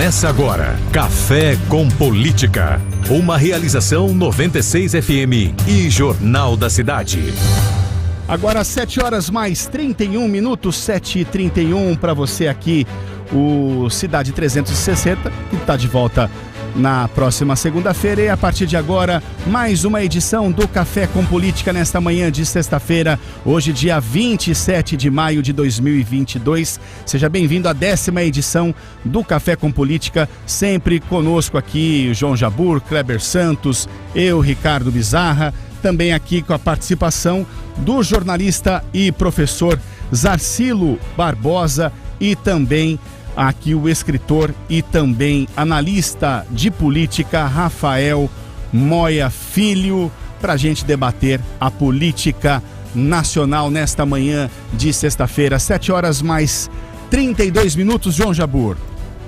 Começa agora, Café com Política. Uma realização 96 FM e Jornal da Cidade. Agora 7 horas mais 31 minutos, 7h31 para você aqui, o Cidade 360, que está de volta na próxima segunda-feira. E a partir de agora, mais uma edição do Café com Política nesta manhã de sexta-feira, hoje dia 27 de maio de 2022. Seja bem-vindo à 10ª edição do Café com Política, sempre conosco aqui, João Jabur, Kleber Santos, eu, Ricardo Bizarra, também aqui com a participação do jornalista e professor Zarsilo Barbosa e também aqui o escritor e também analista de política Rafael Moya Filho, para a gente debater a política nacional nesta manhã de sexta-feira, 7 horas mais 32 minutos, João Jabur.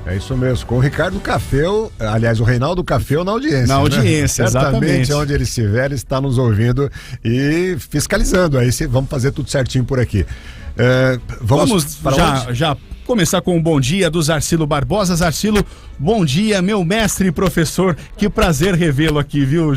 É isso mesmo, com o Ricardo Cafeu, aliás, o Reinaldo Cafeu na audiência. Na audiência, né? exatamente. Certamente, onde ele estiver, ele está nos ouvindo e fiscalizando. Aí vamos fazer tudo certinho por aqui. Vamos já começar com um bom dia do Zarsilo Barbosa. Zarsilo, bom dia, meu mestre e professor. Que prazer revê-lo aqui, viu,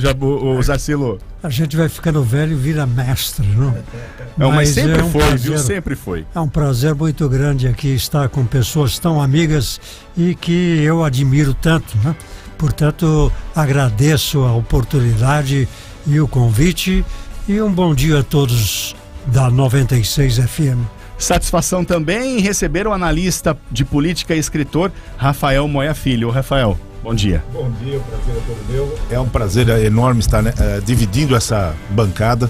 Zarsilo? A gente vai ficando velho e vira mestre, não? Mas sempre foi, prazer, viu? Sempre foi. É um prazer muito grande aqui estar com pessoas tão amigas e que eu admiro tanto, né? Portanto, agradeço a oportunidade e o convite e um bom dia a todos da 96 FM. Satisfação também em receber o analista de política e escritor Rafael Moya Filho. Rafael, bom dia. Bom dia, o prazer é todo meu. É um prazer enorme estar dividindo essa bancada.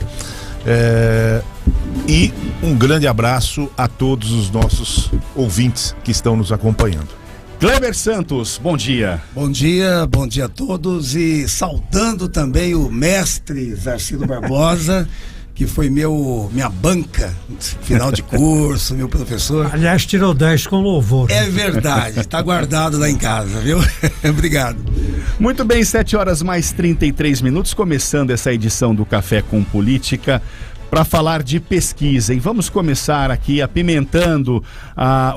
E um grande abraço a todos os nossos ouvintes que estão nos acompanhando. Kleber Santos, bom dia. Bom dia a todos e saudando também o mestre Zarsilo Barbosa, que foi minha banca, final de curso, meu professor. Aliás, tirou 10 com louvor. É verdade, está guardado lá em casa, viu? Obrigado. Muito bem, 7 horas mais 33 minutos, começando essa edição do Café com Política, para falar de pesquisa. E vamos começar aqui apimentando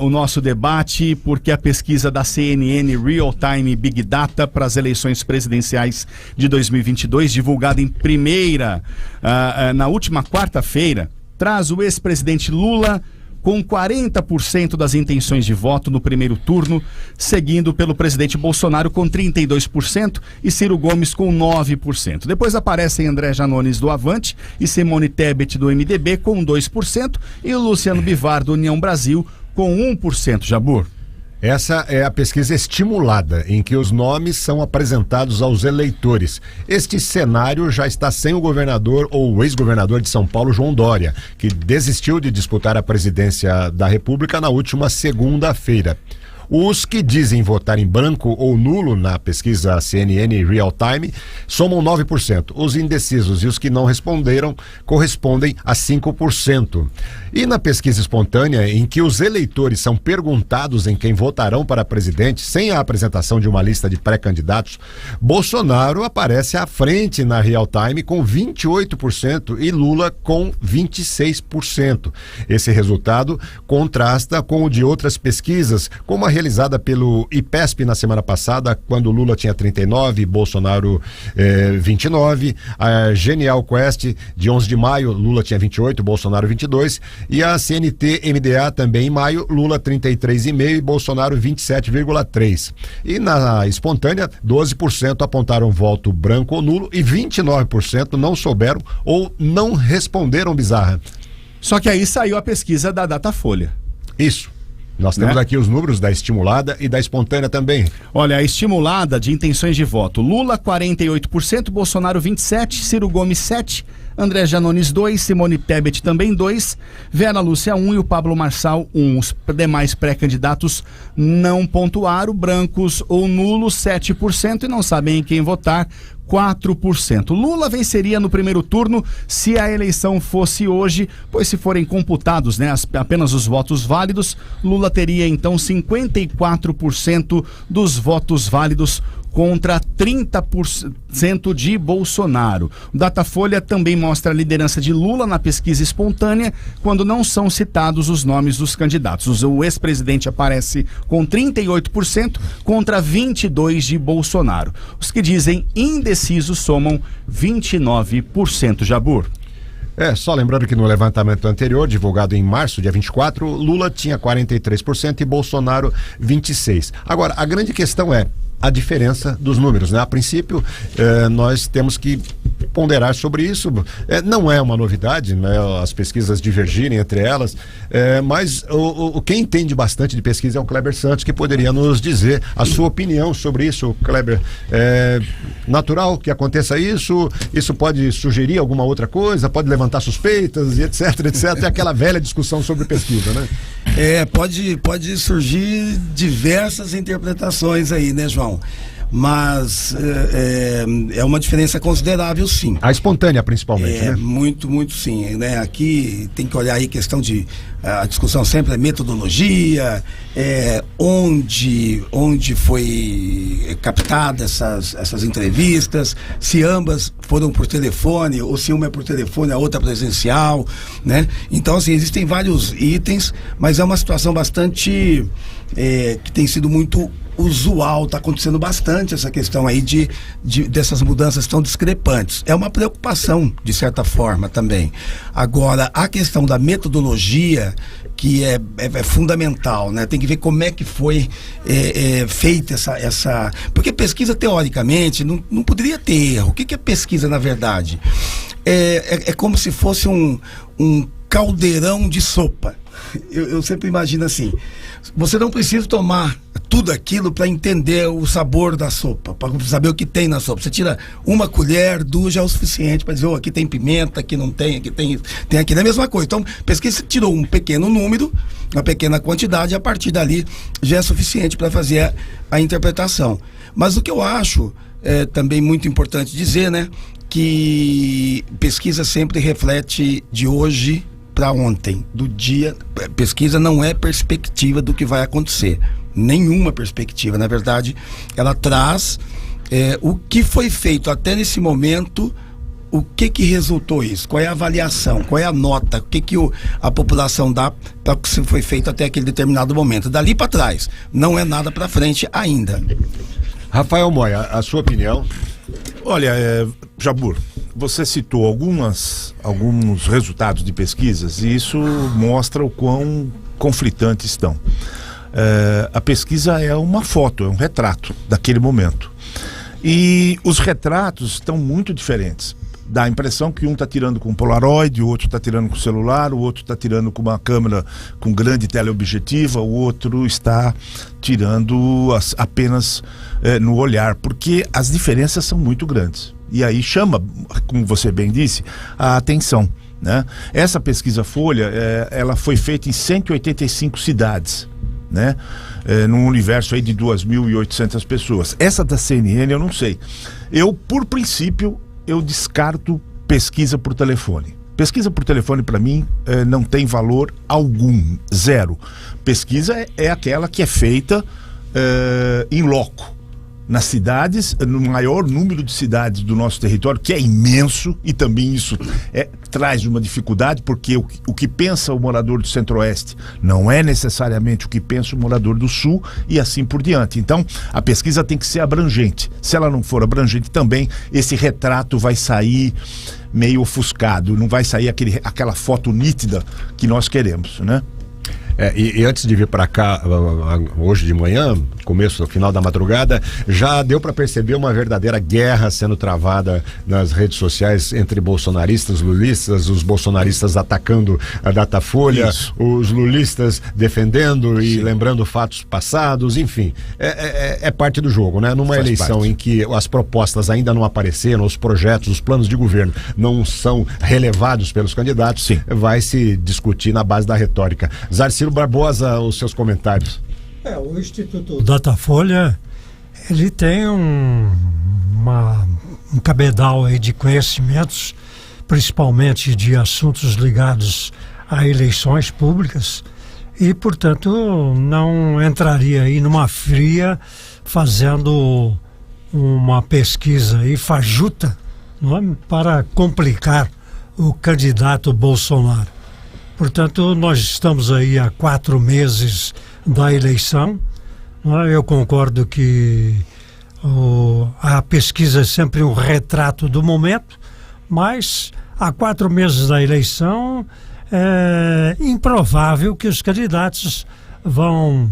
o nosso debate, porque a pesquisa da CNN Real Time Big Data para as eleições presidenciais de 2022, divulgada em primeira, na última quarta-feira, traz o ex-presidente Lula com 40% das intenções de voto no primeiro turno, seguindo pelo presidente Bolsonaro com 32% e Ciro Gomes com 9%. Depois aparecem André Janones do Avante e Simone Tebet do MDB com 2% e o Luciano Bivar do União Brasil com 1%. Jabur. Essa é a pesquisa estimulada, em que os nomes são apresentados aos eleitores. Este cenário já está sem o governador ou o ex-governador de São Paulo, João Dória, que desistiu de disputar a presidência da República na última segunda-feira. Os que dizem votar em branco ou nulo na pesquisa CNN Real Time somam 9%. Os indecisos e os que não responderam correspondem a 5%. E na pesquisa espontânea, em que os eleitores são perguntados em quem votarão para presidente, sem a apresentação de uma lista de pré-candidatos, Bolsonaro aparece à frente na Real Time com 28% e Lula com 26%. Esse resultado contrasta com o de outras pesquisas, como a realizada pelo IPESP na semana passada, quando Lula tinha 39% e Bolsonaro 29%. A Genial Quest, de 11 de maio, Lula tinha 28%, Bolsonaro 22%. E a CNT-MDA também em maio, Lula 33,5% e Bolsonaro 27,3%. E na espontânea, 12% apontaram voto branco ou nulo e 29% não souberam ou não responderam, Bizarra. Só que aí saiu a pesquisa da Datafolha. Isso. Nós temos aqui os números da estimulada e da espontânea também. Olha, a estimulada de intenções de voto: Lula 48%, Bolsonaro 27%, Ciro Gomes 7%, André Janones 2%, Simone Tebet também 2%, Vera Lúcia 1% e o Pablo Marçal 1%. Os demais pré-candidatos não pontuaram, brancos ou nulos 7% e não sabem em quem votar 4%. Lula venceria no primeiro turno se a eleição fosse hoje, pois se forem computados, apenas os votos válidos, Lula teria então 54% dos votos válidos contra 30% de Bolsonaro. O Datafolha também mostra a liderança de Lula na pesquisa espontânea, quando não são citados os nomes dos candidatos. O ex-presidente aparece com 38% contra 22% de Bolsonaro. Os que dizem indecisos somam 29%, Jabur. Só lembrando que no levantamento anterior, divulgado em março, dia 24, Lula tinha 43% e Bolsonaro 26%. Agora, a grande questão é a diferença dos números, né? A princípio, nós temos que ponderar sobre isso. Não é uma novidade, né? As pesquisas divergirem entre elas, mas quem entende bastante de pesquisa é o Kleber Santos, que poderia nos dizer a sua opinião sobre isso. Kleber, é natural que aconteça isso? Isso pode sugerir alguma outra coisa? Pode levantar suspeitas e etc, etc. É aquela velha discussão sobre pesquisa, né? Pode surgir diversas interpretações aí, né, João? Mas é uma diferença considerável, sim. A espontânea, principalmente, né? Muito, muito sim, né? Aqui tem que olhar aí questão de... A discussão sempre é metodologia, onde foi captada essas entrevistas, se ambas foram por telefone, ou se uma é por telefone, a outra presencial, né? Então, assim, existem vários itens, mas é uma situação bastante... que tem sido muito usual, está acontecendo bastante essa questão aí dessas mudanças tão discrepantes. É uma preocupação, de certa forma, também. Agora, a questão da metodologia, que é fundamental, né? Tem que ver como é que foi feita essa... Porque pesquisa, teoricamente, não poderia ter erro. O que é pesquisa, na verdade? É como se fosse um caldeirão de sopa. Eu sempre imagino assim: você não precisa tomar tudo aquilo para entender o sabor da sopa, para saber o que tem na sopa. Você tira uma colher, duas já é o suficiente para dizer, aqui tem pimenta, aqui não tem, aqui tem aquilo. É a mesma coisa. Então, pesquisa, você tirou um pequeno número, uma pequena quantidade, e a partir dali já é suficiente para fazer a interpretação. Mas o que eu acho também muito importante dizer, né, que pesquisa sempre reflete de hoje para ontem, do dia. Pesquisa não é perspectiva do que vai acontecer, nenhuma perspectiva. Na verdade, ela traz o que foi feito até nesse momento, o que resultou isso, qual é a avaliação, qual é a nota, o que a população dá para o que foi feito até aquele determinado momento. Dali para trás, não é nada para frente ainda. Rafael Moya, a sua opinião? Olha, Jabur, você citou alguns resultados de pesquisas e isso mostra o quão conflitantes estão. A pesquisa é uma foto, é um retrato daquele momento. E os retratos estão muito diferentes. Dá a impressão que um está tirando com Polaroid, o outro está tirando com celular, o outro está tirando com uma câmera com grande teleobjetiva, o outro está tirando apenas no olhar, porque as diferenças são muito grandes. E aí chama, como você bem disse, a atenção, né? Essa pesquisa Folha, ela foi feita em 185 cidades, né? Num universo aí de 2.800 pessoas. Essa da CNN eu não sei. Por princípio, eu descarto pesquisa por telefone. Pesquisa por telefone, para mim, não tem valor algum, zero. Pesquisa é aquela que é feita em loco, nas cidades, no maior número de cidades do nosso território, que é imenso, e também isso traz uma dificuldade, porque o que pensa o morador do Centro-Oeste não é necessariamente o que pensa o morador do Sul, e assim por diante. Então, a pesquisa tem que ser abrangente. Se ela não for abrangente também, esse retrato vai sair meio ofuscado, não vai sair aquela foto nítida que nós queremos, né? E antes de vir para cá, hoje de manhã, final da madrugada, já deu para perceber uma verdadeira guerra sendo travada nas redes sociais entre bolsonaristas, lulistas, os bolsonaristas atacando a Datafolha, os lulistas defendendo e lembrando fatos passados, enfim, é parte do jogo, né? Numa eleição em que as propostas ainda não apareceram, os projetos, os planos de governo não são relevados pelos candidatos, vai se discutir na base da retórica. Zarcilo Barbosa, os seus comentários. O Instituto Datafolha, ele tem um cabedal aí de conhecimentos, principalmente de assuntos ligados a eleições públicas, e, portanto, não entraria aí numa fria fazendo uma pesquisa aí fajuta, não é? Para complicar o candidato Bolsonaro. Portanto, nós estamos aí há 4 meses da eleição, não é? Eu concordo que a pesquisa é sempre um retrato do momento, mas há 4 meses da eleição é improvável que os candidatos vão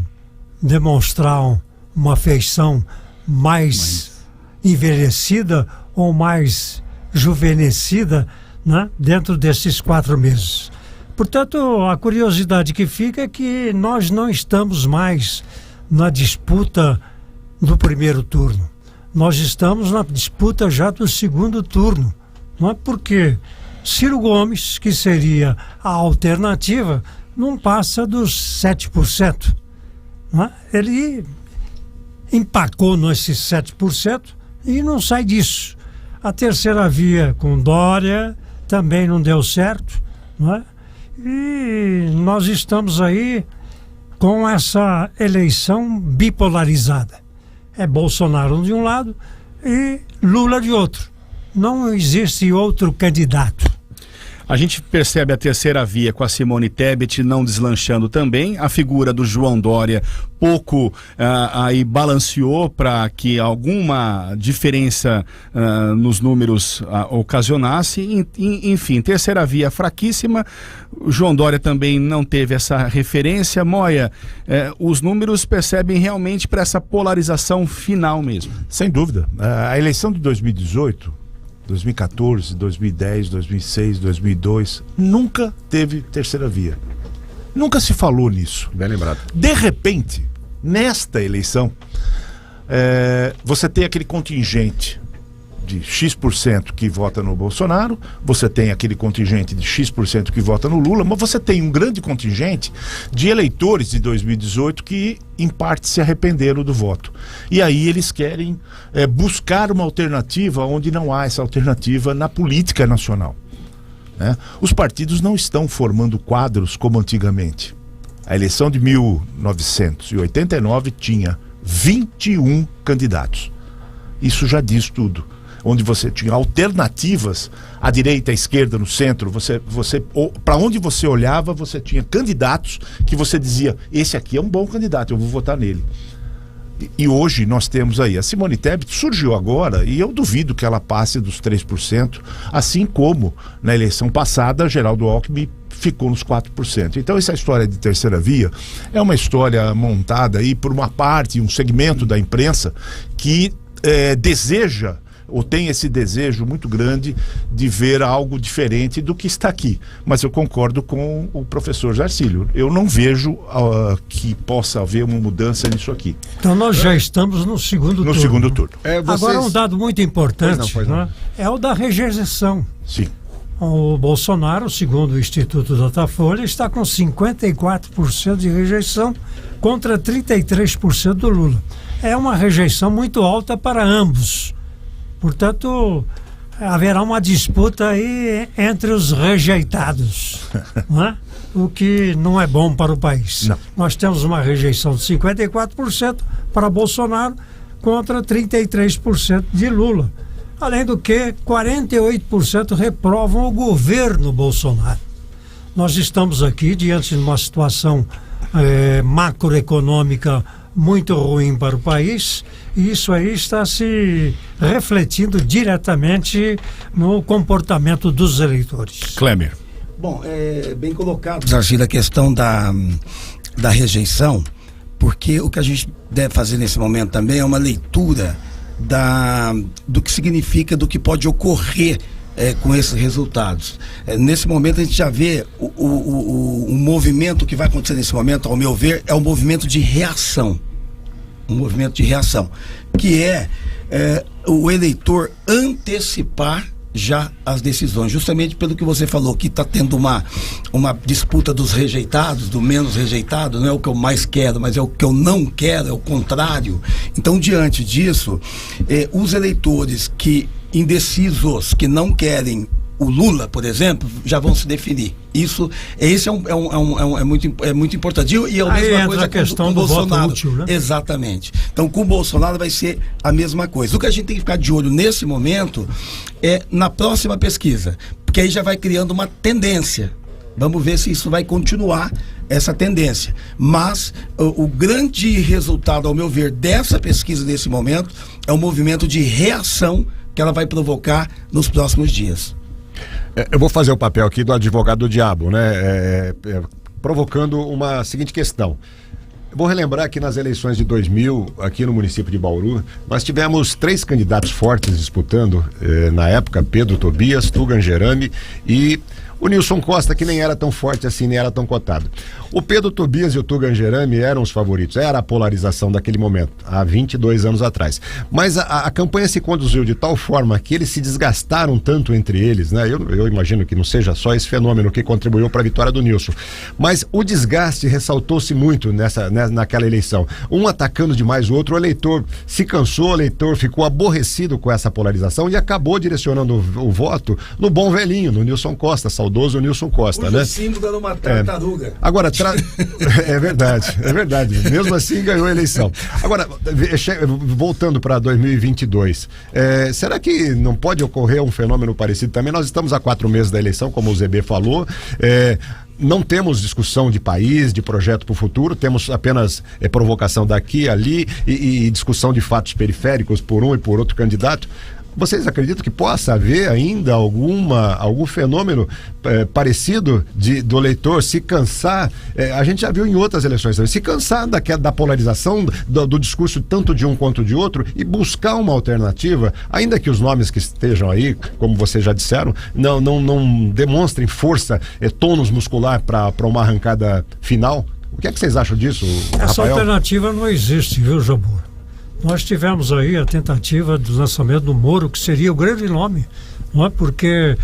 demonstrar uma feição mais envelhecida ou mais juvenescida, né, dentro desses 4 meses. Portanto, a curiosidade que fica é que nós não estamos mais na disputa do primeiro turno. Nós estamos na disputa já do segundo turno. Não é? Porque Ciro Gomes, que seria a alternativa, não passa dos 7%. Não é? Ele empacou nesses 7% e não sai disso. A terceira via com Dória também não deu certo, não é? E nós estamos aí com essa eleição bipolarizada. É Bolsonaro de um lado e Lula de outro. Não existe outro candidato. A gente percebe a terceira via com a Simone Tebet não deslanchando também. A figura do João Dória pouco aí balanceou para que alguma diferença nos números ocasionasse. Enfim, terceira via fraquíssima. O João Dória também não teve essa referência. Moia, os números percebem realmente para essa polarização final mesmo. Sem dúvida. A eleição de 2018... 2014, 2010, 2006, 2002, nunca teve terceira via. Nunca se falou nisso. Bem lembrado. De repente, nesta eleição, você tem aquele contingente de X% que vota no Bolsonaro, você tem aquele contingente de X% que vota no Lula, mas você tem um grande contingente de eleitores de 2018 que, em parte, se arrependeram do voto. E aí eles querem buscar uma alternativa onde não há essa alternativa na política nacional. Né? Os partidos não estão formando quadros como antigamente. A eleição de 1989 tinha 21 candidatos. Isso já diz tudo. Onde você tinha alternativas à direita, à esquerda, no centro, para onde você olhava, você tinha candidatos que você dizia, esse aqui é um bom candidato, eu vou votar nele. E hoje nós temos aí, a Simone Tebet surgiu agora e eu duvido que ela passe dos 3%, assim como na eleição passada, Geraldo Alckmin ficou nos 4%. Então essa história de terceira via é uma história montada aí por uma parte, um segmento da imprensa que deseja ou tem esse desejo muito grande de ver algo diferente do que está aqui. Mas eu concordo com o professor Jarcílio. Eu não vejo que possa haver uma mudança nisso aqui. Então nós já estamos no segundo turno. No segundo turno. Agora um dado muito importante pois não. Né, é o da rejeição. Sim. O Bolsonaro, segundo o Instituto Datafolha, está com 54% de rejeição contra 33% do Lula. É uma rejeição muito alta para ambos. Portanto, haverá uma disputa aí entre os rejeitados, não é? O que não é bom para o país. Não. Nós temos uma rejeição de 54% para Bolsonaro contra 33% de Lula. Além do que, 48% reprovam o governo Bolsonaro. Nós estamos aqui diante de uma situação macroeconômica muito ruim para o país, e isso aí está se refletindo diretamente no comportamento dos eleitores. Klemer. Bom, bem colocado, Zarcílio, a questão da rejeição, porque o que a gente deve fazer nesse momento também é uma leitura do que significa, do que pode ocorrer com esses resultados. Nesse momento a gente já vê o movimento que vai acontecer nesse momento, ao meu ver, é um movimento de reação. Um movimento de reação, que é o eleitor antecipar já as decisões, justamente pelo que você falou, que está tendo uma disputa dos rejeitados, do menos rejeitado, não é o que eu mais quero, mas é o que eu não quero, é o contrário. Então, diante disso, os eleitores indecisos, que não querem o Lula, por exemplo, já vão se definir. Esse é muito importante. E a mesma coisa a questão com do Bolsonaro. voto útil, né? Exatamente. Então, com o Bolsonaro vai ser a mesma coisa. O que a gente tem que ficar de olho nesse momento é na próxima pesquisa, porque aí já vai criando uma tendência. Vamos ver se isso vai continuar, essa tendência. Mas o grande resultado, ao meu ver, dessa pesquisa nesse momento é o movimento de reação que ela vai provocar nos próximos dias. Eu vou fazer o papel aqui do advogado do diabo, né? Provocando uma seguinte questão. Eu vou relembrar que nas eleições de 2000, aqui no município de Bauru, nós tivemos 3 candidatos fortes disputando, na época, Pedro Tobias, Tugan Gerami e o Nilson Costa, que nem era tão forte assim, nem era tão cotado. O Pedro Tobias e o Tugan Gerami eram os favoritos, era a polarização daquele momento, há 22 anos atrás. Mas a campanha se conduziu de tal forma que eles se desgastaram tanto entre eles, né? Eu imagino que não seja só esse fenômeno que contribuiu para a vitória do Nilson. Mas o desgaste ressaltou-se muito naquela eleição. Um atacando demais o outro, o eleitor se cansou, o eleitor ficou aborrecido com essa polarização e acabou direcionando o voto no bom velhinho, no Nilson Costa, saudoso Nilson Costa, né? O símbolo era uma tartaruga. Agora, é verdade. Mesmo assim ganhou a eleição. Agora, voltando para 2022, será que não pode ocorrer um fenômeno parecido também? Nós estamos há 4 meses da eleição, como o ZB falou, não temos discussão de país, de projeto para o futuro, temos apenas provocação daqui, ali e discussão de fatos periféricos por um e por outro candidato. Vocês acreditam que possa haver ainda algum fenômeno parecido do eleitor se cansar? A gente já viu em outras eleições também, se cansar da polarização, do discurso tanto de um quanto de outro e buscar uma alternativa, ainda que os nomes que estejam aí, como vocês já disseram, não demonstrem força, tônus muscular para uma arrancada final. O que é que vocês acham disso, Rafael? Essa alternativa não existe, viu, Jabur? Nós tivemos aí a tentativa do lançamento do Moro, que seria o grande nome, não é? Porque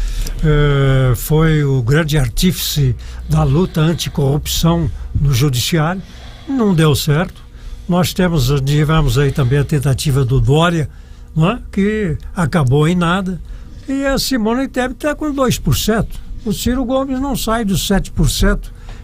foi o grande artífice da luta anticorrupção no judiciário, não deu certo. Nós tivemos aí também a tentativa do Dória, não é? Que acabou em nada, e a Simone Tebet está com 2%. O Ciro Gomes não sai dos 7%.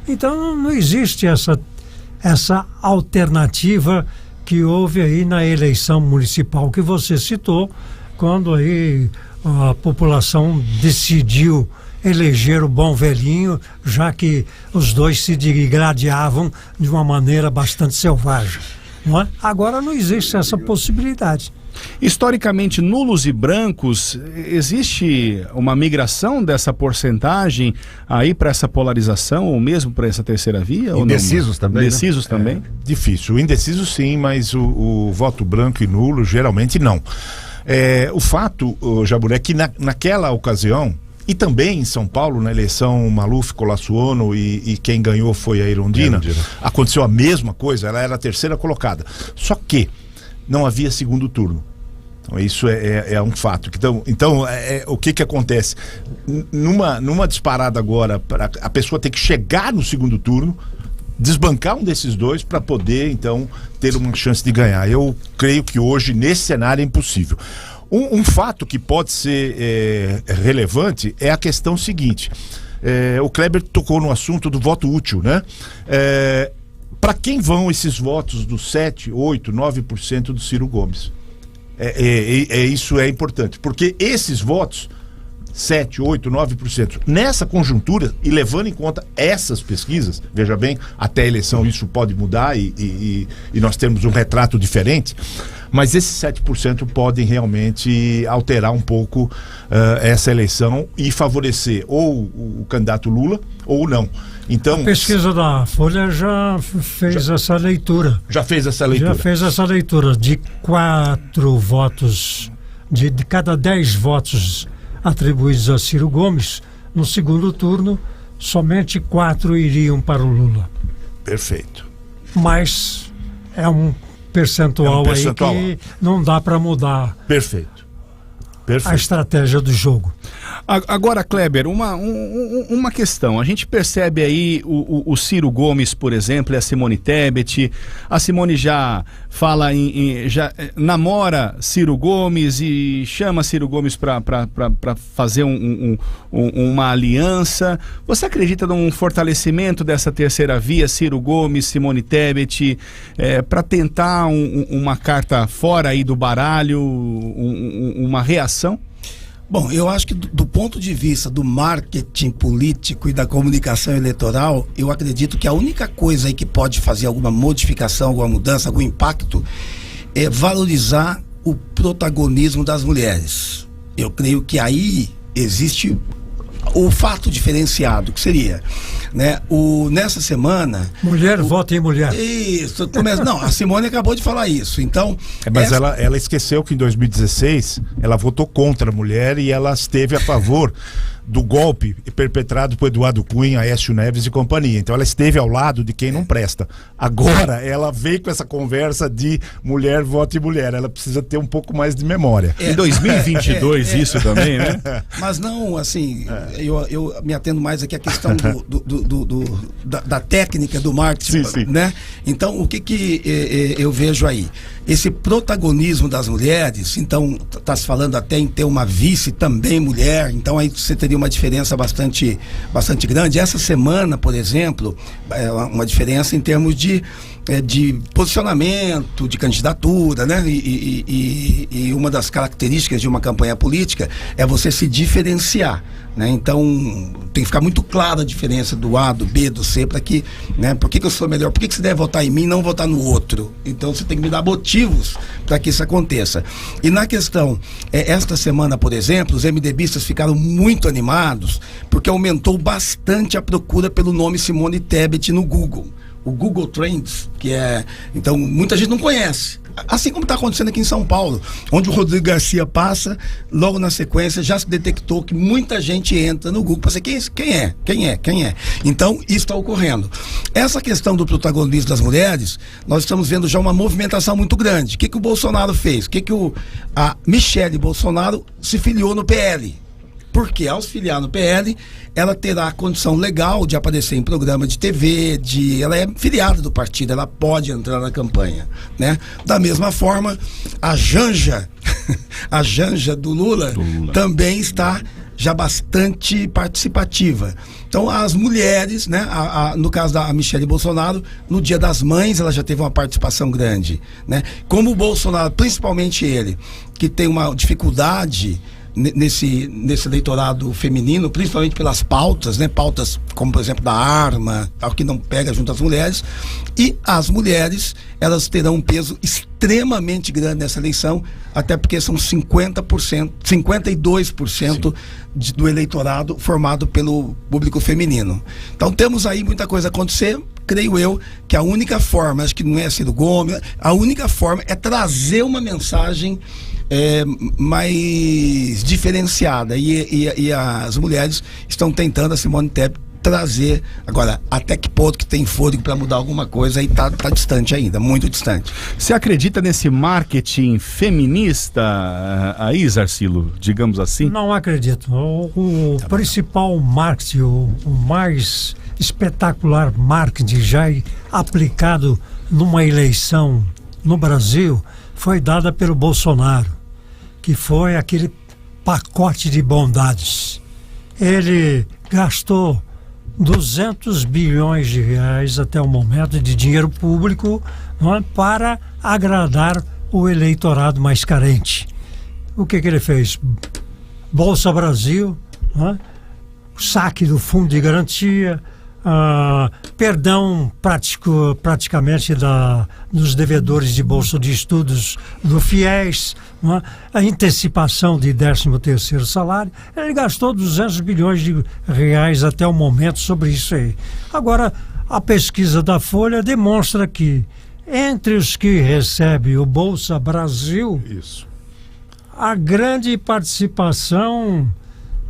Então não existe essa alternativa que houve aí na eleição municipal que você citou, quando aí a população decidiu eleger o bom velhinho, já que os dois se digladiavam de uma maneira bastante selvagem, não é? Agora não existe essa possibilidade. Historicamente, nulos e brancos, existe uma migração dessa porcentagem aí para essa polarização ou mesmo para essa terceira via? Indecisos também. Indecisos também? Difícil. Indeciso sim, mas o voto branco e nulo geralmente não. O fato, Jabur, é que naquela ocasião, e também em São Paulo, na eleição Maluf, Colassuono e quem ganhou foi a Erundina, aconteceu a mesma coisa, ela era a terceira colocada. Só que não havia segundo turno. Então, isso é um fato. Então o que acontece? Numa disparada agora, para a pessoa ter que chegar no segundo turno, desbancar um desses dois para poder, então, ter uma chance de ganhar. Eu creio que hoje, nesse cenário, é impossível. Um fato que pode ser relevante é a questão seguinte. O Kleber tocou no assunto do voto útil, né? Para quem vão esses votos dos 7, 8, 9% do Ciro Gomes? Isso é importante, porque esses votos, 7, 8, 9%, nessa conjuntura, e levando em conta essas pesquisas, veja bem, até a eleição isso pode mudar e nós temos um retrato diferente, mas esses 7% podem realmente alterar um pouco essa eleição e favorecer ou o candidato Lula ou não. Então, a pesquisa da Folha já fez essa leitura. Já fez essa leitura. Já fez essa leitura de 4 votos, de cada 10 votos atribuídos a Ciro Gomes, no segundo turno, somente 4 iriam para o Lula. Perfeito. Mas é um percentual aí que não dá para mudar. Perfeito. A estratégia do jogo. Agora, Kleber, uma questão. A gente percebe aí o Ciro Gomes, por exemplo, e a Simone Tebet. A Simone já fala já namora Ciro Gomes e chama Ciro Gomes para fazer uma aliança. Você acredita num fortalecimento dessa terceira via, Ciro Gomes, Simone Tebet, para tentar uma carta fora aí do baralho, uma reação? Bom, eu acho que do ponto de vista do marketing político e da comunicação eleitoral, eu acredito que a única coisa aí que pode fazer alguma modificação, alguma mudança, algum impacto, é valorizar o protagonismo das mulheres. Eu creio que aí existe o fato diferenciado, que seria, né, nessa semana... Mulher vota em mulher. Isso, não, a Simone acabou de falar isso, então... Mas ela esqueceu que em 2016 ela votou contra a mulher e ela esteve a favor do golpe perpetrado por Eduardo Cunha, Aécio Neves e companhia. Então ela esteve ao lado de quem não presta. Agora ela veio com essa conversa de mulher vota em mulher. Ela precisa ter um pouco mais de memória. Em 2022 isso também, né? Mas não, assim, eu me atendo mais aqui à questão da técnica do marketing, sim. Né? Então, o que eu vejo aí? Esse protagonismo das mulheres, então, está se falando até em ter uma vice também mulher, então aí você teria uma diferença bastante grande. Essa semana, por exemplo, é uma diferença em termos de posicionamento, de candidatura, né? E uma das características de uma campanha política é você se diferenciar, né? Então tem que ficar muito clara a diferença do A, do B, do C, para que, né? Por que eu sou melhor? Por que você deve votar em mim e não votar no outro? Então você tem que me dar motivos para que isso aconteça. E na questão, esta semana, por exemplo, os MDBistas ficaram muito animados porque aumentou bastante a procura pelo nome Simone Tebet no Google. O Google Trends, então muita gente não conhece, assim como está acontecendo aqui em São Paulo, onde o Rodrigo Garcia passa, logo na sequência já se detectou que muita gente entra no Google para saber quem é. Então isso está ocorrendo. Essa questão do protagonismo das mulheres, nós estamos vendo já uma movimentação muito grande. O que o Bolsonaro fez? A Michele Bolsonaro se filiou no PL. Porque ao se filiar no PL, ela terá a condição legal de aparecer em programa de TV, ela é filiada do partido, ela pode entrar na campanha, né? Da mesma forma, a Janja do Lula também está já bastante participativa. Então as mulheres, né, no caso da Michele Bolsonaro, no Dia das Mães ela já teve uma participação grande, né? Como o Bolsonaro, principalmente ele, que tem uma dificuldade nesse eleitorado feminino, principalmente pelas pautas, né? Pautas como, por exemplo, da arma, tal, que não pega junto às mulheres, e as mulheres, elas terão um peso extremamente grande nessa eleição, até porque são 52% do eleitorado formado pelo público feminino. Então temos aí muita coisa a acontecer. Creio eu que a única forma, acho que não é Ciro Gomes, a única forma é trazer uma mensagem mais diferenciada, e as mulheres estão tentando, a Simone Tebet, trazer. Agora, até que ponto que tem fôlego para mudar alguma coisa, aí tá distante ainda, muito distante. Você acredita nesse marketing feminista aí, Zarcilo, digamos assim? Não acredito. O principal marketing, o mais espetacular marketing já aplicado numa eleição no Brasil foi dada pelo Bolsonaro, que foi aquele pacote de bondades. Ele gastou 200 bilhões de reais até o momento de dinheiro público, não é, para agradar o eleitorado mais carente. O que ele fez? Bolsa Brasil, não é? Saque do fundo de garantia, perdão praticamente dos devedores de bolsa de estudos do FIES, não é? A antecipação de 13º salário. Ele gastou 200 bilhões de reais até o momento sobre isso aí. Agora, a pesquisa da Folha demonstra que entre os que recebem o Bolsa Brasil, a grande participação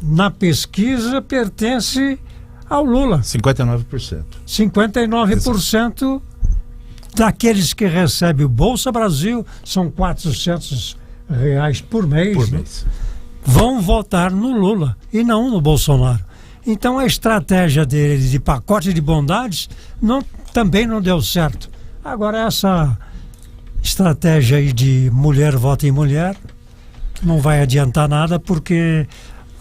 na pesquisa pertence ao Lula. 59%. 59% daqueles que recebem o Bolsa Brasil, são R$400 por mês. Por mês. vão votar no Lula e não no Bolsonaro. Então a estratégia dele de pacote de bondades também não deu certo. Agora essa estratégia aí de mulher vota em mulher não vai adiantar nada, porque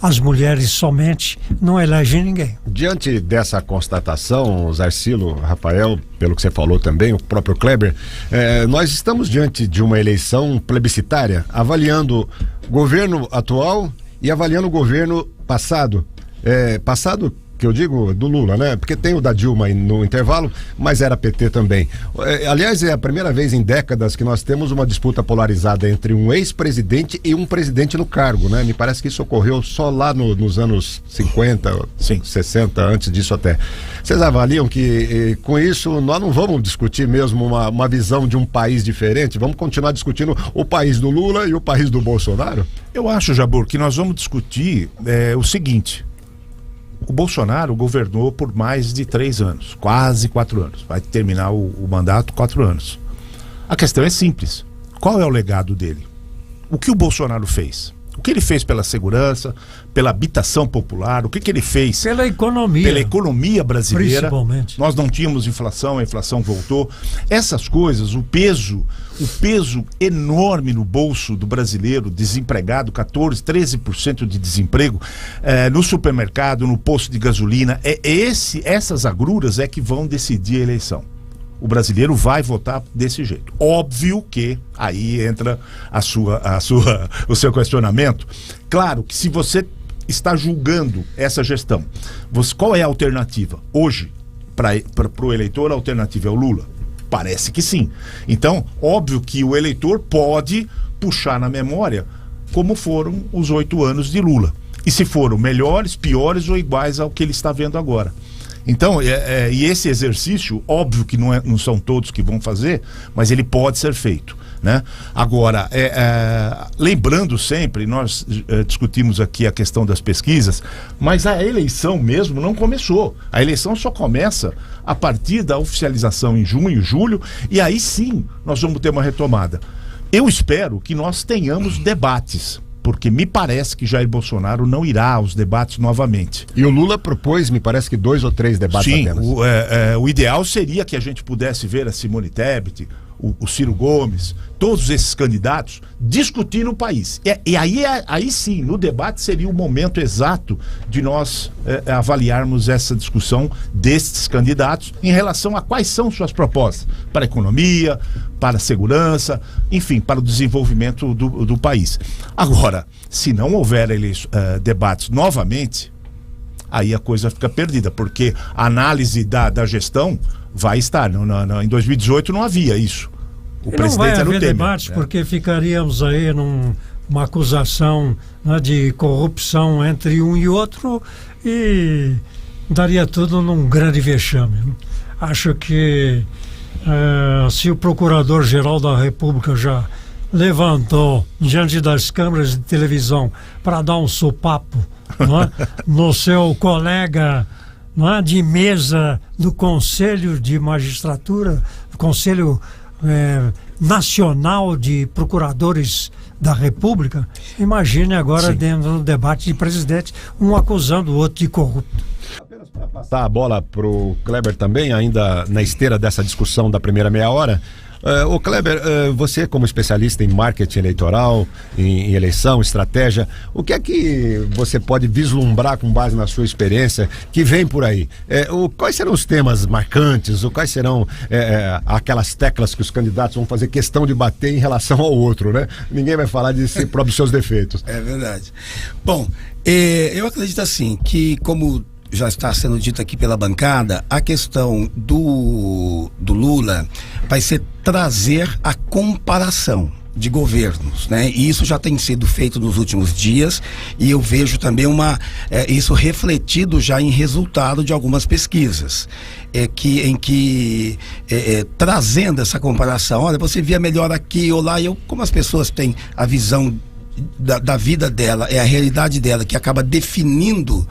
as mulheres somente não elegem ninguém. Diante dessa constatação, Zarcilo, Rafael, pelo que você falou também, o próprio Kleber, nós estamos diante de uma eleição plebiscitária, avaliando o governo atual e avaliando o governo passado. Passado, que eu digo, do Lula, né? Porque tem o da Dilma no intervalo, mas era PT também. Aliás, é a primeira vez em décadas que nós temos uma disputa polarizada entre um ex-presidente e um presidente no cargo, né? Me parece que isso ocorreu só lá nos anos 50, Sim. 60, antes disso até. Vocês avaliam que com isso nós não vamos discutir mesmo uma visão de um país diferente? Vamos continuar discutindo o país do Lula e o país do Bolsonaro? Eu acho, Jabur, que nós vamos discutir o seguinte: o Bolsonaro governou por mais de 3 anos, quase 4 anos. Vai terminar o mandato 4 anos. A questão é simples. Qual é o legado dele? O que o Bolsonaro fez? O que ele fez pela segurança, pela habitação popular? O que ele fez pela economia? Pela economia brasileira. Principalmente. Nós não tínhamos inflação, a inflação voltou. Essas coisas, o peso enorme no bolso do brasileiro, desempregado, 14%, 13% de desemprego, no supermercado, no posto de gasolina, essas agruras é que vão decidir a eleição. O brasileiro vai votar desse jeito. Óbvio que aí entra o seu questionamento. Claro que se você está julgando essa gestão, qual é a alternativa? Hoje, para o eleitor, a alternativa é o Lula? Parece que sim. Então, óbvio que o eleitor pode puxar na memória como foram os 8 anos de Lula. E se foram melhores, piores ou iguais ao que ele está vendo agora. Então, e esse exercício, óbvio que não são todos que vão fazer, mas ele pode ser feito, né? Agora, lembrando sempre, nós discutimos aqui a questão das pesquisas, mas a eleição mesmo não começou. A eleição só começa a partir da oficialização em junho, julho, e aí sim nós vamos ter uma retomada. Eu espero que nós tenhamos debates, porque me parece que Jair Bolsonaro não irá aos debates novamente. E o Lula propôs, me parece que 2 ou 3 debates apenas. Sim, o ideal seria que a gente pudesse ver a Simone Tebet, o Ciro Gomes, todos esses candidatos discutir no país. E aí sim, no debate seria o momento exato de nós avaliarmos essa discussão desses candidatos em relação a quais são suas propostas para a economia, para a segurança, enfim, para o desenvolvimento do país. Agora, se não houver debates novamente, aí a coisa fica perdida, porque a análise da gestão vai estar. Em 2018 não havia isso. O presidente não vai era o haver Temer, debates, porque ficaríamos aí numa acusação, né, de corrupção entre um e outro, e daria tudo num grande vexame. Acho que se o Procurador-Geral da República já levantou diante das câmeras de televisão para dar um sopapo, né, no seu colega, né, de mesa do Conselho de Magistratura, Conselho Nacional de Procuradores da República, imagine agora, sim, dentro do debate de presidente, um acusando o outro de corrupto. Apenas para passar a bola para o Kleber também, ainda na esteira dessa discussão da primeira meia hora. Ô Kleber, você como especialista em marketing eleitoral, em eleição, estratégia, o que é que você pode vislumbrar com base na sua experiência que vem por aí? Quais serão os temas marcantes, ou quais serão aquelas teclas que os candidatos vão fazer questão de bater em relação ao outro, né? Ninguém vai falar de si próprio, dos seus defeitos. É verdade. Bom, eu acredito assim, que como já está sendo dito aqui pela bancada, a questão do Lula vai ser trazer a comparação de governos, né? E isso já tem sido feito nos últimos dias, e eu vejo também isso refletido já em resultado de algumas pesquisas, trazendo essa comparação. Olha, você via melhor aqui ou lá, como as pessoas têm a visão da vida dela, é a realidade dela que acaba definindo,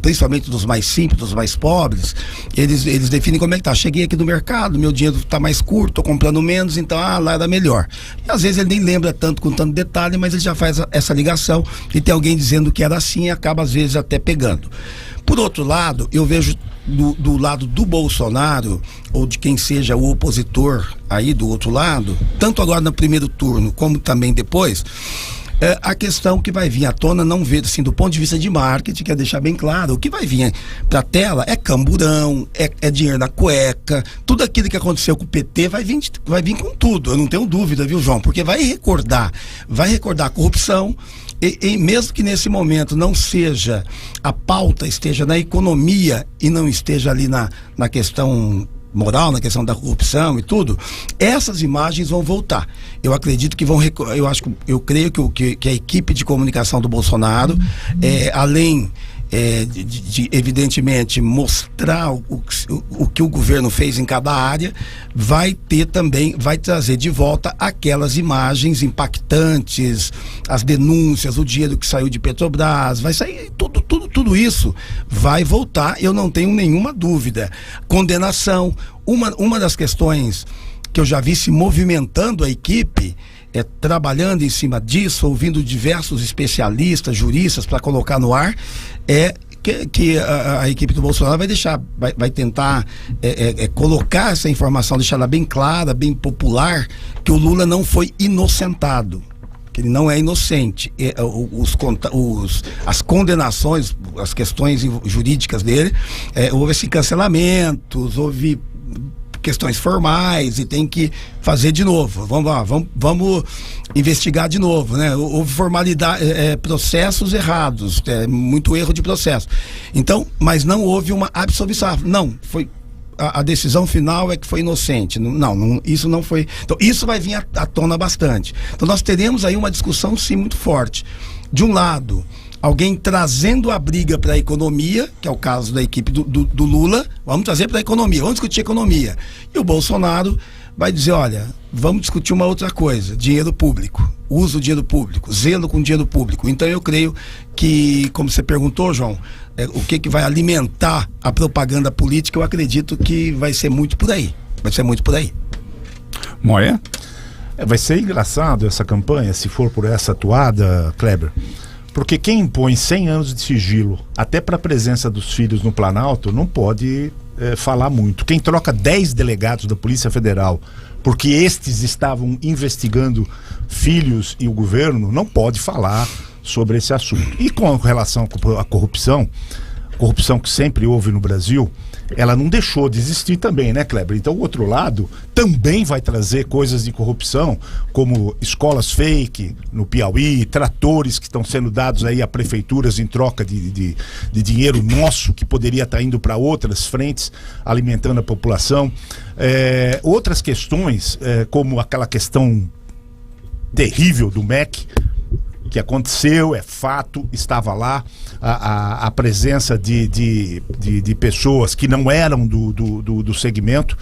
principalmente dos mais simples, dos mais pobres, eles definem como é que tá. Cheguei aqui no mercado, meu dinheiro tá mais curto, tô comprando menos, então lá era melhor. E às vezes ele nem lembra tanto, com tanto detalhe, mas ele já faz essa ligação e tem alguém dizendo que era assim e acaba às vezes até pegando. Por outro lado, eu vejo do lado do Bolsonaro, ou de quem seja o opositor aí do outro lado, tanto agora no primeiro turno, como também depois, a questão que vai vir à tona, não vejo assim, do ponto de vista de marketing, quer deixar bem claro, o que vai vir pra tela é camburão, é dinheiro na cueca, tudo aquilo que aconteceu com o PT vai vir com tudo, eu não tenho dúvida, viu, João? Porque vai recordar a corrupção. E mesmo que nesse momento não seja, a pauta esteja na economia e não esteja ali na questão moral, na questão da corrupção e tudo, essas imagens vão voltar. Eu acredito que eu creio que a equipe de comunicação do Bolsonaro, além de evidentemente mostrar o que o governo fez em cada área, vai trazer de volta aquelas imagens impactantes, as denúncias, o dinheiro que saiu de Petrobras, vai sair tudo isso vai voltar, eu não tenho nenhuma dúvida. Condenação, uma das questões que eu já vi se movimentando a equipe, trabalhando em cima disso, ouvindo diversos especialistas, juristas para colocar no ar, que a equipe do Bolsonaro vai tentar colocar essa informação, deixar ela bem clara, bem popular, que o Lula não foi inocentado, que ele não é inocente. As condenações, as questões jurídicas dele, houve assim, cancelamentos, houve questões formais e tem que fazer de novo. Vamos lá, vamos investigar de novo, né? Houve formalidade, processos errados, muito erro de processo. Então, mas não houve uma absolvição. Não, foi a decisão final é que foi inocente. Não, isso não foi. Então, isso vai vir à tona bastante. Então, nós teremos aí uma discussão, sim, muito forte. De um lado, alguém trazendo a briga para a economia, que é o caso da equipe do Lula, vamos trazer para a economia, vamos discutir economia. E o Bolsonaro vai dizer, olha, vamos discutir uma outra coisa, dinheiro público, uso do dinheiro público, zelo com dinheiro público. Então eu creio que, como você perguntou, João, o que vai alimentar a propaganda política, eu acredito que vai ser muito por aí. Moia? Vai ser engraçado essa campanha, se for por essa toada, Kleber. Porque quem impõe 100 anos de sigilo, até para a presença dos filhos no Planalto, não pode falar muito. Quem troca 10 delegados da Polícia Federal, porque estes estavam investigando filhos e o governo, não pode falar sobre esse assunto. E com relação à corrupção que sempre houve no Brasil, ela não deixou de existir também, né, Kleber? Então o outro lado também vai trazer coisas de corrupção, como escolas fake no Piauí, tratores que estão sendo dados aí a prefeituras em troca de dinheiro nosso, que poderia estar indo para outras frentes, alimentando a população. Outras questões, como aquela questão terrível do MEC, que aconteceu, é fato, estava lá a presença de pessoas que não eram do segmento,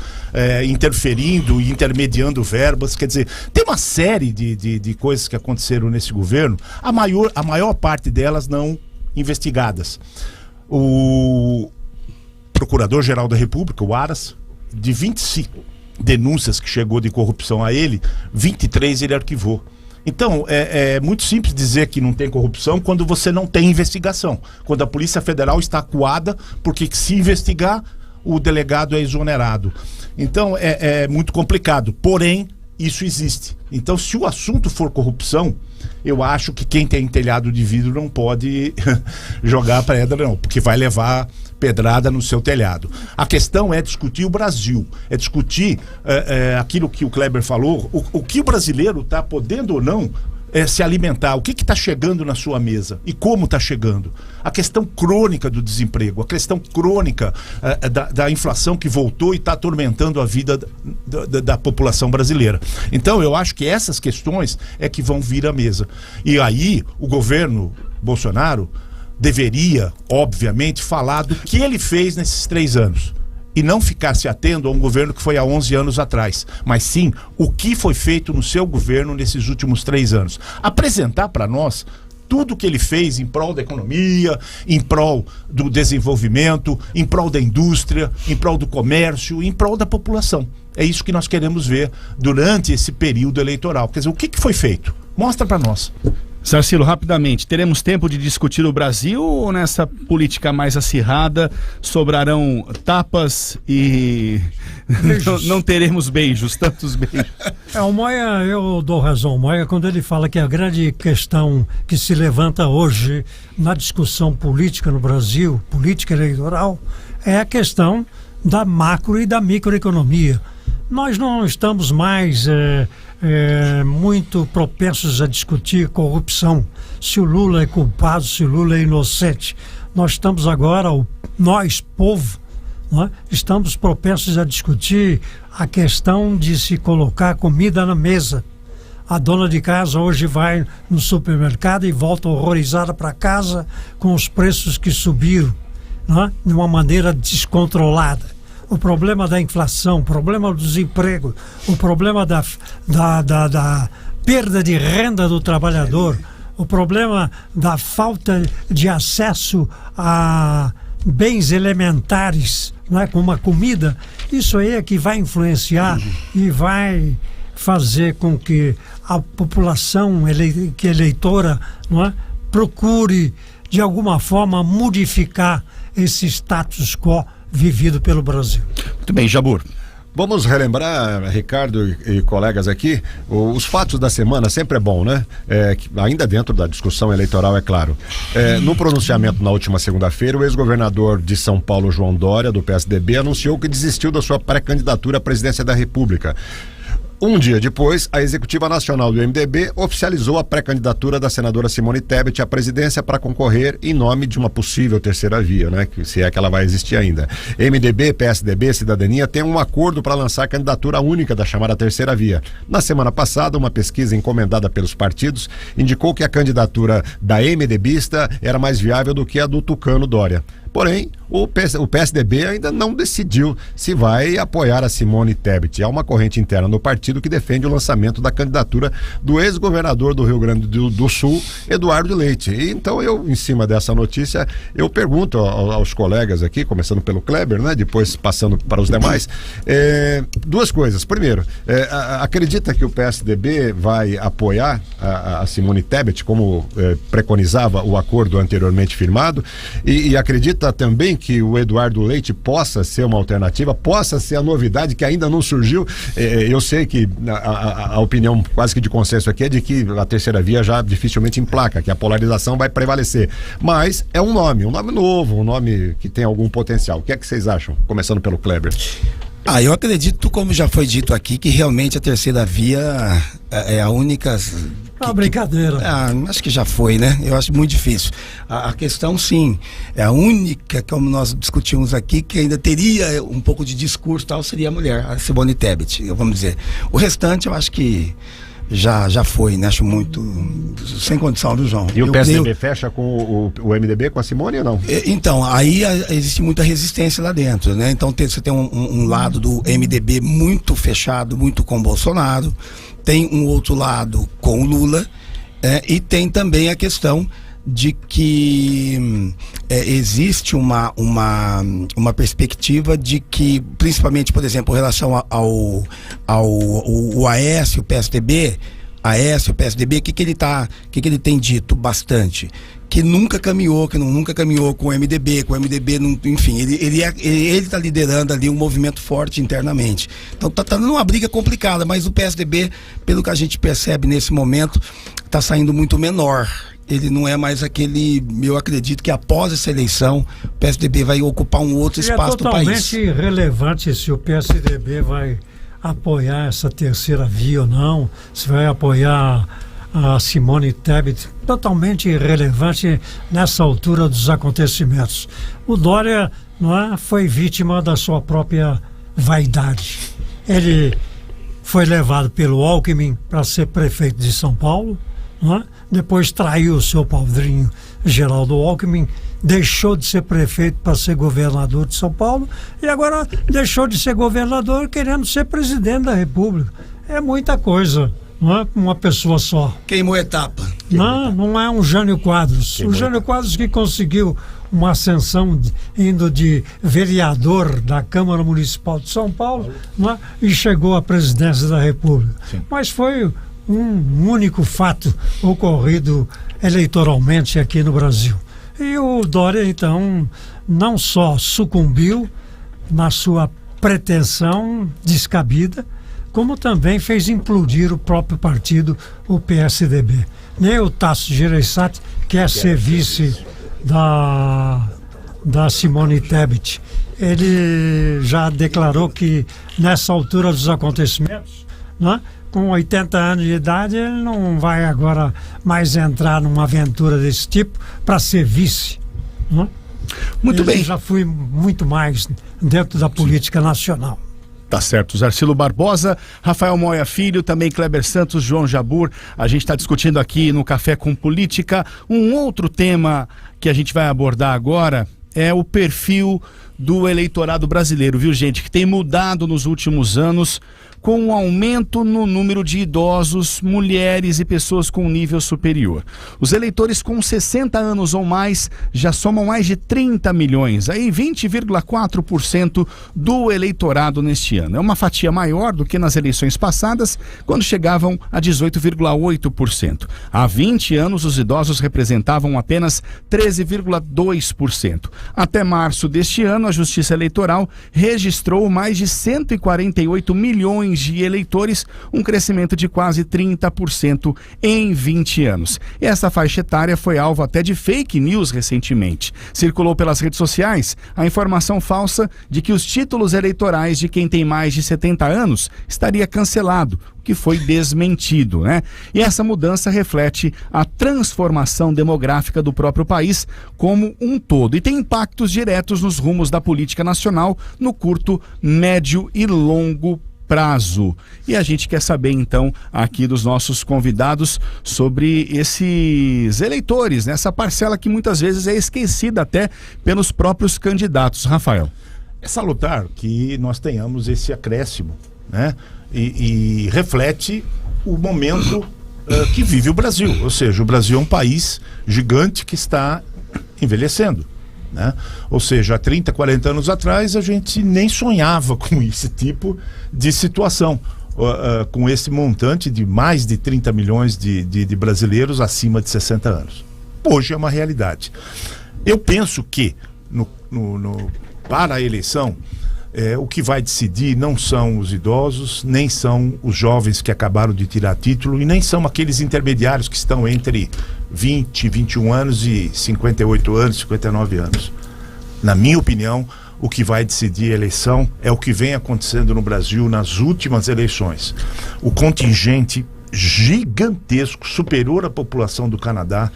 interferindo e intermediando verbas. Quer dizer, tem uma série de coisas que aconteceram nesse governo, a maior parte delas não investigadas. O Procurador-Geral da República, o Aras, de 25 denúncias que chegou de corrupção a ele, 23 ele arquivou. Então, é muito simples dizer que não tem corrupção quando você não tem investigação. Quando a Polícia Federal está acuada, porque se investigar, o delegado é exonerado. Então, é muito complicado. Porém, isso existe. Então, se o assunto for corrupção, eu acho que quem tem telhado de vidro não pode jogar pedra, não, porque vai levar pedrada no seu telhado. A questão é discutir o Brasil, é discutir aquilo que o Kleber falou, o que o brasileiro está podendo ou não se alimentar, o que está chegando na sua mesa e como está chegando. A questão crônica do desemprego, a questão crônica da inflação que voltou e está atormentando a vida da população brasileira. Então eu acho que essas questões é que vão vir à mesa. E aí o governo Bolsonaro deveria, obviamente, falar do que ele fez nesses 3 anos. e não ficar se atendo a um governo que foi há 11 anos atrás, mas sim o que foi feito no seu governo nesses últimos 3 anos. Apresentar para nós tudo que ele fez em prol da economia, em prol do desenvolvimento, em prol da indústria, em prol do comércio, em prol da população. É isso que nós queremos ver durante esse período eleitoral. Quer dizer, o que foi feito? Mostra para nós. Sarcilo, rapidamente, teremos tempo de discutir o Brasil ou nessa política mais acirrada sobrarão tapas e não teremos beijos, tantos beijos? O Moia, eu dou razão ao Moia quando ele fala que a grande questão que se levanta hoje na discussão política no Brasil, política eleitoral, é a questão da macro e da microeconomia. Nós não estamos mais muito propensos a discutir corrupção, se o Lula é culpado, se o Lula é inocente. Nós estamos agora, nós, povo, não é? Estamos propensos a discutir a questão de se colocar comida na mesa. A dona de casa hoje vai no supermercado e volta horrorizada para casa com os preços que subiram, não é? De uma maneira descontrolada. O problema da inflação, o problema do desemprego, o problema da perda de renda do trabalhador, o problema da falta de acesso a bens elementares, né, como a comida, isso aí é que vai influenciar e vai fazer com que a população eleitora, não é, procure de alguma forma modificar esse status quo vivido pelo Brasil. Muito bem, Jabur. Vamos relembrar, Ricardo e colegas aqui, os fatos da semana. Sempre é bom, né? Ainda dentro da discussão eleitoral, é claro. No pronunciamento na última segunda-feira, o ex-governador de São Paulo, João Dória, do PSDB, anunciou que desistiu da sua pré-candidatura à presidência da República. Um dia depois, a Executiva Nacional do MDB oficializou a pré-candidatura da senadora Simone Tebet à presidência para concorrer em nome de uma possível terceira via, né? Se é que ela vai existir ainda. MDB, PSDB, Cidadania têm um acordo para lançar a candidatura única da chamada terceira via. Na semana passada, uma pesquisa encomendada pelos partidos indicou que a candidatura da MDBista era mais viável do que a do Tucano Dória. Porém, o PSDB ainda não decidiu se vai apoiar a Simone Tebet. Há uma corrente interna no partido que defende o lançamento da candidatura do ex-governador do Rio Grande do Sul, Eduardo Leite. E então em cima dessa notícia, eu pergunto aos colegas aqui, começando pelo Kleber, né, depois passando para os demais, duas coisas. Primeiro, acredita que o PSDB vai apoiar a Simone Tebet, como preconizava o acordo anteriormente firmado, e acredita também que o Eduardo Leite possa ser uma alternativa, possa ser a novidade que ainda não surgiu. Eu sei que a opinião quase que de consenso aqui é de que a terceira via já dificilmente emplaca, que a polarização vai prevalecer, mas é um nome novo, um nome que tem algum potencial. O que é que vocês acham? Começando pelo Kleber. Eu acredito, como já foi dito aqui, que realmente a terceira via é a única... brincadeira. Acho que já foi, né? Eu acho muito difícil. A questão, sim, é a única, como nós discutimos aqui, que ainda teria um pouco de discurso, tal, seria a mulher, a Simone Tebet, vamos dizer. O restante, eu acho que já foi, né? Acho muito sem condição do João. E o PSDB fecha com o MDB, com a Simone ou não? Então, aí existe muita resistência lá dentro, né? Então você tem um lado do MDB muito fechado, muito com Bolsonaro, tem um outro lado com o Lula, e tem também a questão de que existe uma perspectiva de que, principalmente, por exemplo, em relação ao Aécio, o PSDB, o que ele tem dito bastante? Que nunca caminhou com o MDB, enfim, ele está liderando ali um movimento forte internamente. Então tá dando uma briga complicada, mas o PSDB, pelo que a gente percebe nesse momento, está saindo muito menor. Ele não é mais aquele, eu acredito que após essa eleição, o PSDB vai ocupar um outro espaço do país. É totalmente irrelevante se o PSDB vai apoiar essa terceira via ou não, se vai apoiar a Simone Tebet, totalmente irrelevante nessa altura dos acontecimentos. O Dória, foi vítima da sua própria vaidade. Ele foi levado pelo Alckmin para ser prefeito de São Paulo, depois traiu o seu padrinho Geraldo Alckmin, deixou de ser prefeito para ser governador de São Paulo e agora deixou de ser governador querendo ser presidente da República. É muita coisa, não é uma pessoa só. Queimou etapa. Não é um Jânio Quadros. O Jânio Quadros que conseguiu uma ascensão indo de vereador da Câmara Municipal de São Paulo, não é? E chegou à presidência da República. Sim. Mas foi um único fato ocorrido eleitoralmente aqui no Brasil. E o Dória, então, não só sucumbiu na sua pretensão descabida, como também fez implodir o próprio partido, o PSDB. Nem o Tasso Gereissati quer ser vice da Simone Tebet. Ele já declarou que nessa altura dos acontecimentos, né, com 80 anos de idade, ele não vai agora mais entrar numa aventura desse tipo para ser vice. Né? Muito ele bem. já fui muito mais dentro da política nacional. Tá certo, Zarcilo Barbosa, Rafael Moya Filho, também Kleber Santos, João Jabur. A gente está discutindo aqui no Café com Política. Um outro tema que a gente vai abordar agora é o perfil do eleitorado brasileiro, viu, gente? Que tem mudado nos últimos anos com um aumento no número de idosos, mulheres e pessoas com nível superior. Os eleitores com 60 anos ou mais já somam mais de 30 milhões, aí 20,4% do eleitorado neste ano. É uma fatia maior do que nas eleições passadas, quando chegavam a 18,8%. Há 20 anos, os idosos representavam apenas 13,2%. Até março deste ano, a Justiça Eleitoral registrou mais de 148 milhões de eleitores, um crescimento de quase 30% em 20 anos. E essa faixa etária foi alvo até de fake news recentemente. Circulou pelas redes sociais a informação falsa de que os títulos eleitorais de quem tem mais de 70 anos estaria cancelado, o que foi desmentido, né? E essa mudança reflete a transformação demográfica do próprio país como um todo e tem impactos diretos nos rumos da política nacional no curto, médio e longo prazo. E a gente quer saber então aqui dos nossos convidados sobre esses eleitores, né? Essa parcela que muitas vezes é esquecida até pelos próprios candidatos. Rafael. É salutar que nós tenhamos esse acréscimo, né? E reflete o momento que vive o Brasil. Ou seja, o Brasil é um país gigante que está envelhecendo, né? Ou seja, há 30, 40 anos atrás a gente nem sonhava com esse tipo de situação, com esse montante de mais de 30 milhões de brasileiros acima de 60 anos. Hoje é uma realidade. Eu penso que para a eleição, o que vai decidir não são os idosos, nem são os jovens que acabaram de tirar título e nem são aqueles intermediários que estão entre 20, 21 anos e 58 anos, 59 anos. Na minha opinião, o que vai decidir a eleição é o que vem acontecendo no Brasil nas últimas eleições. O contingente gigantesco, superior à população do Canadá,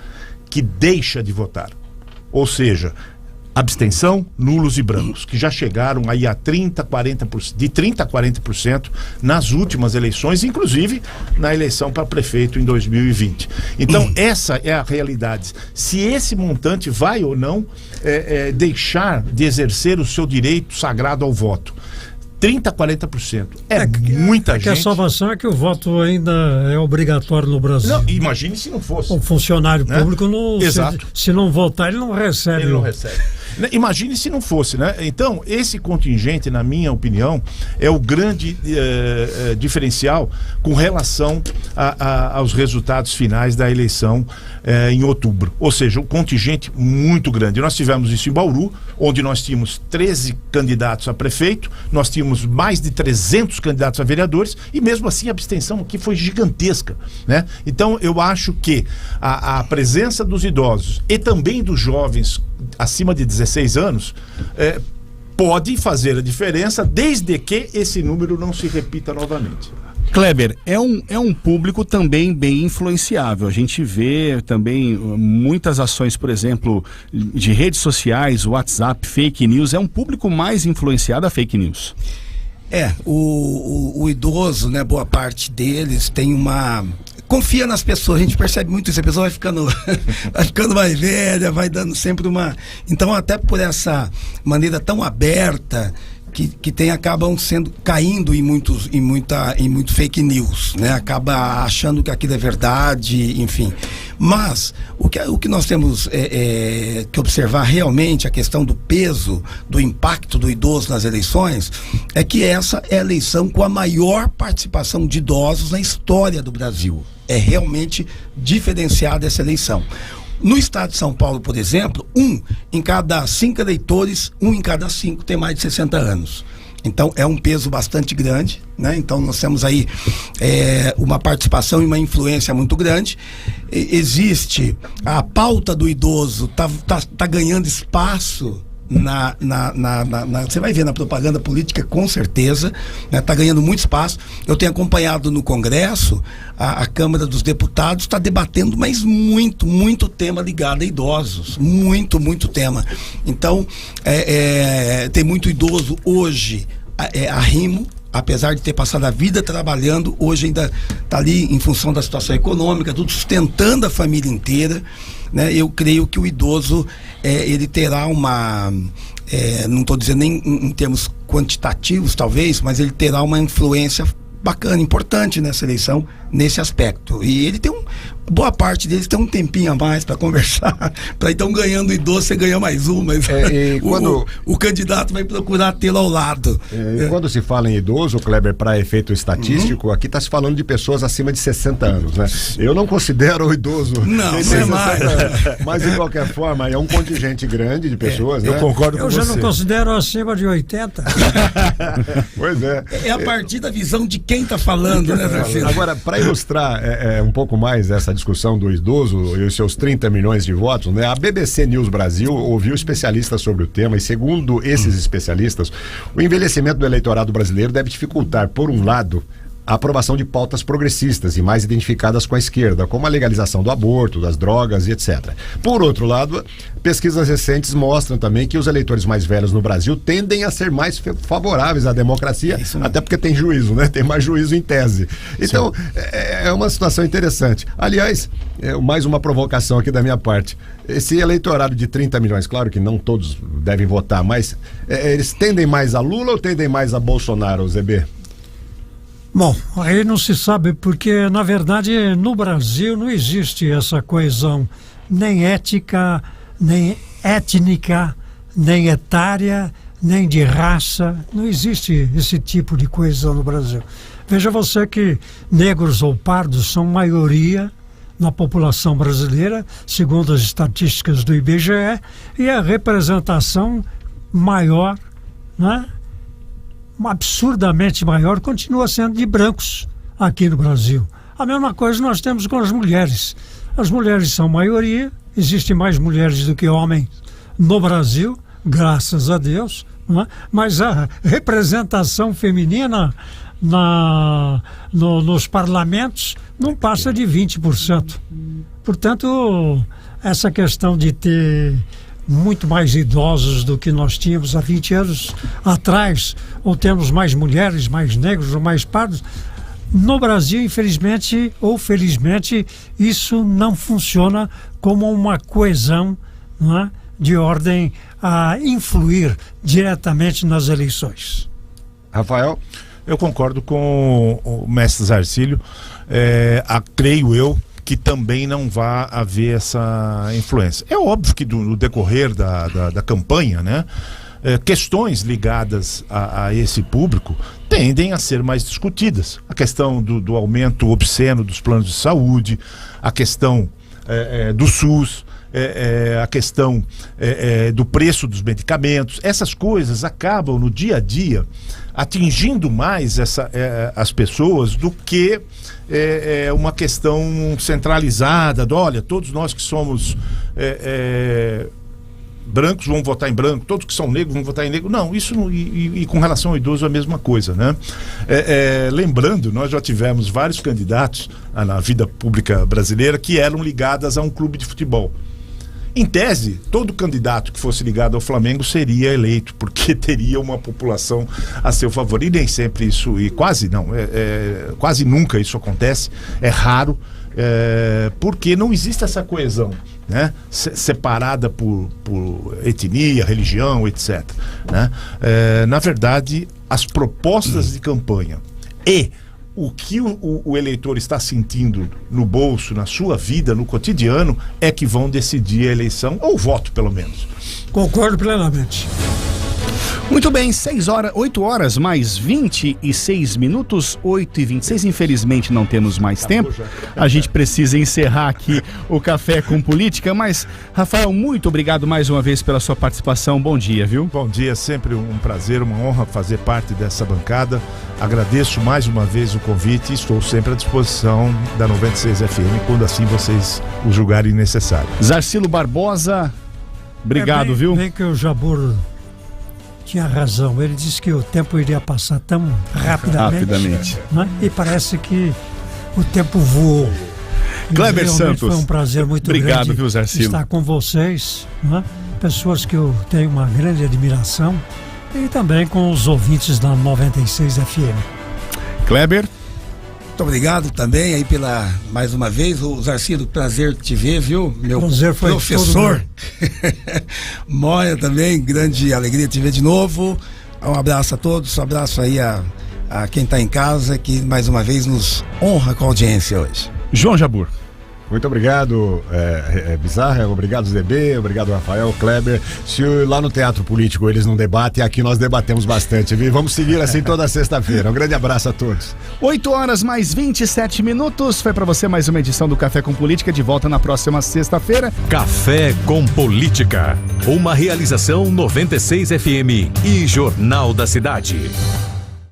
que deixa de votar. Ou seja, abstenção, nulos e brancos, que já chegaram aí a 30, 40%, de 30% a 40% nas últimas eleições, inclusive na eleição para prefeito em 2020. Então, essa é a realidade. Se esse montante vai ou não deixar de exercer o seu direito sagrado ao voto. 30% a 40%. Muita gente. A salvação é que o voto ainda é obrigatório no Brasil. Não, imagine se não fosse. O funcionário público não. Exato. Se não votar, ele não recebe. Ele não recebe. Imagine se não fosse, né? Então, esse contingente, na minha opinião, é o grande diferencial com relação aos resultados finais da eleição em outubro. Ou seja, um contingente muito grande. Nós tivemos isso em Bauru, onde nós tínhamos 13 candidatos a prefeito, nós tínhamos mais de 300 candidatos a vereadores e mesmo assim a abstenção aqui foi gigantesca, né? Então, eu acho que a presença dos idosos e também dos jovens acima de 16 anos pode fazer a diferença desde que esse número não se repita novamente. Kleber, é um público também bem influenciável. A gente vê também muitas ações, por exemplo, de redes sociais, WhatsApp, fake news. É um público mais influenciado a fake news. O idoso, né, boa parte deles tem confia nas pessoas. A gente percebe muito isso, a pessoa vai ficando vai ficando mais velha, vai dando sempre uma... Então, até por essa maneira tão aberta que tem, acabam caindo em muito fake news, né? Acaba achando que aquilo é verdade, enfim. Mas o que nós temos que observar realmente, a questão do peso, do impacto do idoso nas eleições, é que essa é a eleição com a maior participação de idosos na história do Brasil. É realmente diferenciada essa eleição. No estado de São Paulo, por exemplo, 1 em cada 5 eleitores, 1 em cada 5 tem mais de 60 anos. Então é um peso bastante grande, né? Então nós temos aí uma participação e uma influência muito grande. Existe a pauta do idoso, tá ganhando espaço você vai ver na propaganda política, com certeza, né? Tá ganhando muito espaço. Eu tenho acompanhado no Congresso, a Câmara dos Deputados está debatendo, mas muito tema ligado a idosos, muito tema. Então tem muito idoso hoje arrimo, apesar de ter passado a vida trabalhando, hoje ainda está ali em função da situação econômica, tudo sustentando a família inteira, né? Eu creio que o idoso ele terá uma, não estou dizendo nem em termos quantitativos talvez, mas ele terá uma influência bacana, importante nessa eleição, nesse aspecto. E ele tem boa parte deles tem um tempinho a mais para conversar, para então ganhando idoso você ganha mais um, mas o candidato vai procurar tê-lo ao lado. E quando se fala em idoso, Kleber, para efeito estatístico, aqui está se falando de pessoas acima de 60 anos, né? Eu não considero o idoso. Não é mais. Mas de qualquer forma, é um contingente grande de pessoas, né? Eu concordo com você. Eu já não considero acima de 80. Pois é. É a partir da visão de quem está falando, né, Tarcísio? Agora, para ilustrar um pouco mais essa discussão do idoso e os seus 30 milhões de votos, né? A BBC News Brasil ouviu especialistas sobre o tema e, segundo esses especialistas, o envelhecimento do eleitorado brasileiro deve dificultar, por um lado, a aprovação de pautas progressistas e mais identificadas com a esquerda, como a legalização do aborto, das drogas e etc. Por outro lado, pesquisas recentes mostram também que os eleitores mais velhos no Brasil tendem a ser mais favoráveis à democracia, até porque tem juízo, né? Tem mais juízo em tese. Então, é uma situação interessante. Aliás, mais uma provocação aqui da minha parte. Esse eleitorado de 30 milhões, claro que não todos devem votar, mas eles tendem mais a Lula ou tendem mais a Bolsonaro, ZB? Bom, aí não se sabe, porque na verdade no Brasil não existe essa coesão nem ética, nem étnica, nem etária, nem de raça. Não existe esse tipo de coesão no Brasil. Veja você que negros ou pardos são maioria na população brasileira, segundo as estatísticas do IBGE, e a representação maior, né? Absurdamente maior, continua sendo de brancos aqui no Brasil. A mesma coisa nós temos com as mulheres. As mulheres são maioria, existem mais mulheres do que homens no Brasil, graças a Deus, não é? Mas a representação feminina nos parlamentos não passa de 20%. Portanto, essa questão de ter muito mais idosos do que nós tínhamos há 20 anos atrás, ou temos mais mulheres, mais negros ou mais pardos, no Brasil, infelizmente ou felizmente, isso não funciona como uma coesão, não é? De ordem a influir diretamente nas eleições. Rafael? Eu concordo com o mestre Zarcílio, creio eu que também não vai haver essa influência. É óbvio que no decorrer da campanha, né, questões ligadas a esse público tendem a ser mais discutidas. A questão do aumento obsceno dos planos de saúde, a questão do SUS, a questão do preço dos medicamentos. Essas coisas acabam no dia a dia atingindo mais as pessoas do que uma questão centralizada, olha, todos nós que somos brancos vão votar em branco, todos que são negros vão votar em negro. Não, isso não, e com relação ao idoso é a mesma coisa, né? Lembrando, nós já tivemos vários candidatos na vida pública brasileira que eram ligadas a um clube de futebol. Em tese, todo candidato que fosse ligado ao Flamengo seria eleito, porque teria uma população a seu favor. E nem sempre isso, e quase não, quase nunca isso acontece, é raro. porque não existe essa coesão, né? Separada por etnia, religião, etc. Né? Na verdade, as propostas de campanha e o que o eleitor está sentindo no bolso, na sua vida, no cotidiano, é que vão decidir a eleição, ou o voto, pelo menos. Concordo plenamente. Muito bem, 8 horas mais 26 minutos, 8h26. Infelizmente não temos mais tempo. A gente precisa encerrar aqui o Café com Política, mas, Rafael, muito obrigado mais uma vez pela sua participação. Bom dia, viu? Bom dia, sempre um prazer, uma honra fazer parte dessa bancada. Agradeço mais uma vez o convite e estou sempre à disposição da 96 FM, quando assim vocês o julgarem necessário. Zarcilo Barbosa, obrigado, viu? Bem que o Jabur tinha razão, ele disse que o tempo iria passar tão rapidamente. Né? E parece que o tempo voou. Kleber Santos, foi um prazer muito obrigado, grande, viu, Zarcilo? Estar com vocês, né? Pessoas que eu tenho uma grande admiração, e também com os ouvintes da 96 FM. Kleber? Muito obrigado também aí mais uma vez, o Zarcilo, prazer te ver, viu? Meu prazer foi professor. Moia também, grande alegria te ver de novo. Um abraço a todos, um abraço aí a quem está em casa, que mais uma vez nos honra com a audiência hoje. João Jabur. Muito obrigado, Bizarra, obrigado ZB, obrigado Rafael, Kleber. Se lá no Teatro Político eles não debatem, aqui nós debatemos bastante, viu? Vamos seguir assim toda sexta-feira. Um grande abraço a todos. 8 horas mais 27 minutos. Foi para você mais uma edição do Café com Política, de volta na próxima sexta-feira. Café com Política, uma realização 96 FM e Jornal da Cidade.